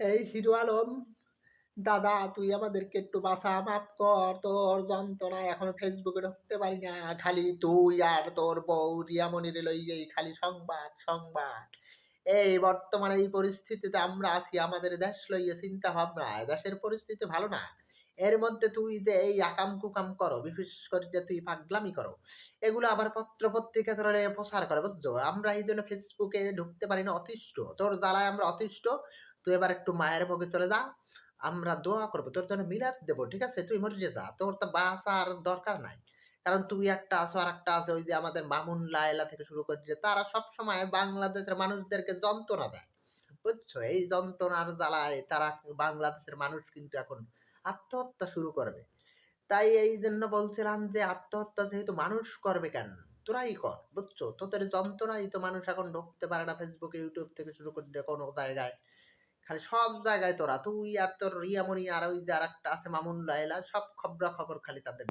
এই হিরো আলম, দাদা তুই আমাদেরকে একটু বাঁচা, মাফ কর। তোর যন্ত্রণায় এখনো ফেসবুকে ঢুকতে পারি না। খালি তুই আর তোর বউ রিয়ামনিরে লইয়াই খালি সংবাদ, সংবাদ। এই বর্তমানে এই পরিস্থিতিতে আমরা আছি, আমাদের দেশ লইয়া চিন্তা ভাবনা। দেশের পরিস্থিতি ভালো না। এর মধ্যে তুই যে এই আকাম কুকাম করো, বিশেষ করে যে তুই পাগলামি করো, এগুলো আবার পত্র পত্রিকা ধরে প্রচার করে, বুঝছো? আমরা এই জন্য ফেসবুকে ঢুকতে পারি না, অতিষ্ঠ। তোর জ্বালায় আমরা অতিষ্ঠ। তুই এবার একটু মায়ের বুকে চলে যা। আমরা দোয়া করবো, তোর জন্য মিলাদ দেবো, ঠিক আছে? তুই মরে যা, তোর তো বাঁচার দরকার নাই। কারণ তুই একটা আছো, আর একটা আছে ওই যে আমাদের মামুন লায়লা থেকে শুরু করে, যে তারা সবসময় বাংলাদেশের মানুষদেরকে যন্ত্রণা দেয়, বুঝছো? এই যন্ত্রণার জ্বালায় তারা বাংলাদেশের মানুষ কিন্তু এখন আত্মহত্যা শুরু করবে। তাই এই জন্য বলছিলাম যে আত্মহত্যা যেহেতু মানুষ করবে কেন, তোরাই কর, বুঝছো? তোদের যন্ত্রণাই তো মানুষ এখন ঢুকতে পারে না ফেসবুকে, ইউটিউব থেকে শুরু করে কোনো জায়গায়। খালি সব জায়গায় তোরা, তুই আর তোর রিয়ামণি আর ওই যে আর একটা আছে মামুন লায়লা, সব খবরা খবর খালি তাদের।